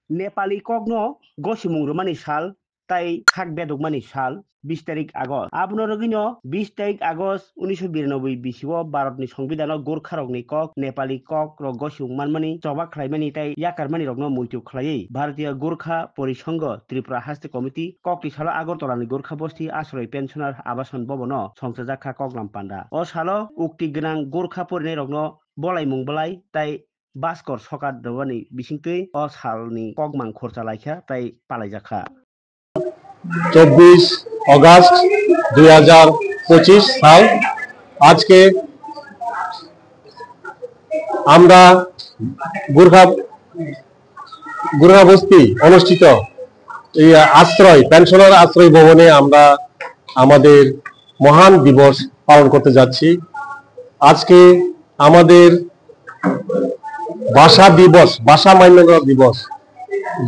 Nepali kogno gosimung romani sal tai khak bedokmani sal 20 তারিখ August আবনো রগিনো 20 তারিখ আগস্ট 1992 বিসিও ভারতনি সংবিধান গোর্খা রগনি কক নেপালি কক রগ গসিং মানমানি চবা খাইমানি তাই ইয়াকারমানি রগনো মুইতু খালাই ভারতীয় গোর্খা পরিসংঘ ত্রিপুরা হাস্তে কমিটি ককটি সালো আগরতলানি গোর্খা বস্তি আশ্রয় পেনশনার আবাসন ভবন সংসাজাখা কগলাম পান্ডা ও সালো উক্তি গোনাং গোর্খা পরিনে রগনো বলাই মুংবলাই তাই বাসকর সকার দেওয়ানি বিসিংতৈ ও সালনি কগমাং খরচা লাইখা তাই পালাইজাখা 24 अगस्त 2025 সাল আজকে আমরা গোর্খা বস্তি অনুষ্ঠিত এই আশ্রয় পেনশনার আশ্রয় ভবনে আমরা আমাদের মহান দিবস পালন করতে যাচ্ছি। আজকে আমাদের ভাষা দিবস, ভাষা মান্যতা দিবস,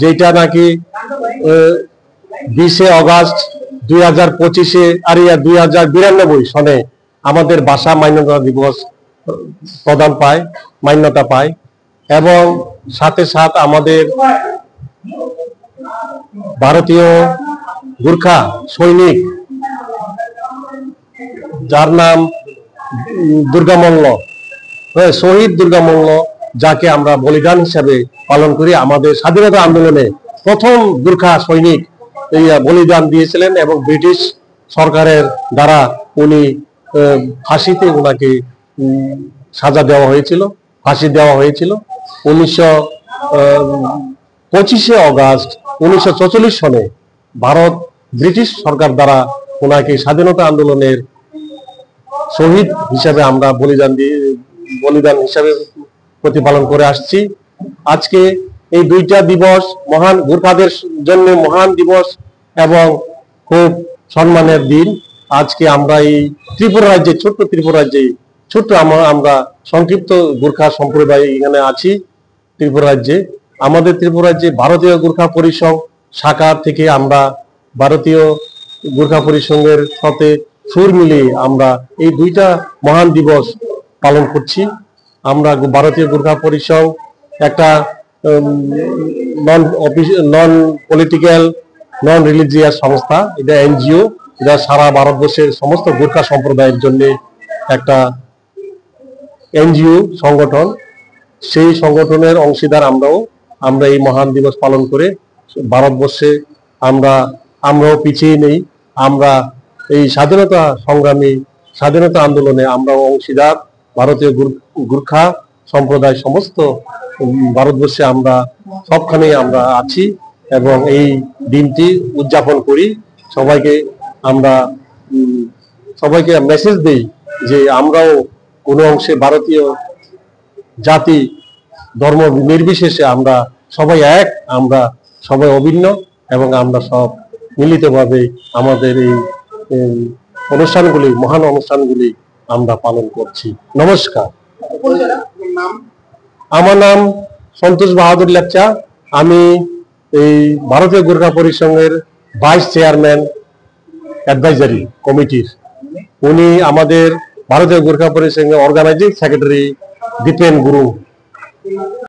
যেটা নাকি 20 অগস্ট 2025 আর 2092 সনে আমাদের ভাষা মান্যতা দিবস প্রদান পায়, মান্যতা পায়। এবং সাথে সাথে আমাদের ভারতীয় গোর্খা সৈনিক যার নাম দুর্গা মল্ল, শহীদ দুর্গা মল্ল, যাকে আমরা বলিদান হিসাবে পালন করি। আমাদের স্বাধীনতা আন্দোলনে প্রথম গোর্খা সৈনিক এই বলিদান দিয়েছিলেন এবং ব্রিটিশ সরকারের দ্বারা উনি ফাঁসিতে ওনাকে সাজা দেওয়া হয়েছিল, ফাঁসি দেওয়া হয়েছিল 25 অগস্ট 1944 সনে ভারত ব্রিটিশ সরকার দ্বারা ওনাকে স্বাধীনতা আন্দোলনের শহীদ হিসাবে আমরা বলিদান হিসাবে প্রতিপালন করে আসছি। আজকে এই দুইটা দিবস মহান গোর্খাদের জন্য মহান দিবস এবং খুব সম্মানের দিন। আজকে আমরা এই ত্রিপুরা রাজ্যে, ছোট্ট ত্রিপুরা রাজ্যে, আমরা সংক্ষিপ্ত গোর্খা সম্প্রদায় এখানে আছি ত্রিপুরা রাজ্যে। আমাদের ত্রিপুরা রাজ্যে ভারতীয় গোর্খা পরিষদ শাখা থেকে আমরা ভারতীয় গোর্খা পরিসংঘের সাথে সুর মিলিয়ে আমরা এই দুইটা মহান দিবস পালন করছি। আমরা ভারতীয় গোর্খা পরিষদ একটা নন পলিটিক্যাল, নন রিলিজিয়াস সংস্থা, এটা এনজিও, এটা সারা ভারতবর্ষের সমস্ত গোর্খা সম্প্রদায়ের জন্য একটা এনজিও সংগঠন। সেই সংগঠনের অংশীদার আমরা এই মহান দিবস পালন করে ভারতবর্ষে আমরাও পিছিয়ে নেই। আমরা এই স্বাধীনতা সংগ্রামী, স্বাধীনতা আন্দোলনে আমরাও অংশীদার। ভারতীয় গোর্খা সম্প্রদায় সমস্ত ভারতবর্ষে আমরা সবখানে আমরা আছি এবং এই দিনটি উদযাপন করি। সবাইকে মেসেজ দেই যে আমরাও কোনো অংশে ভারতীয় জাতি ধর্ম নির্বিশেষে আমরা সবাই এক, আমরা সবাই অভিন্ন এবং আমরা সব মিলিতভাবে আমাদের এই অনুষ্ঠানগুলি, মহান অনুষ্ঠানগুলি আমরা পালন করছি। নমস্কার। আমার নাম সন্তোষ বাহাদুর লেপচা। আমি এই ভারতীয় গোর্খা পরিসংঘের ভাইস চেয়ারম্যান অ্যাডভাইজারি কমিটির। উনি আমাদের ভারতীয় গোর্খা পরিসংঘের অর্গানাইজিং সেক্রেটারি দীপেন গুরু।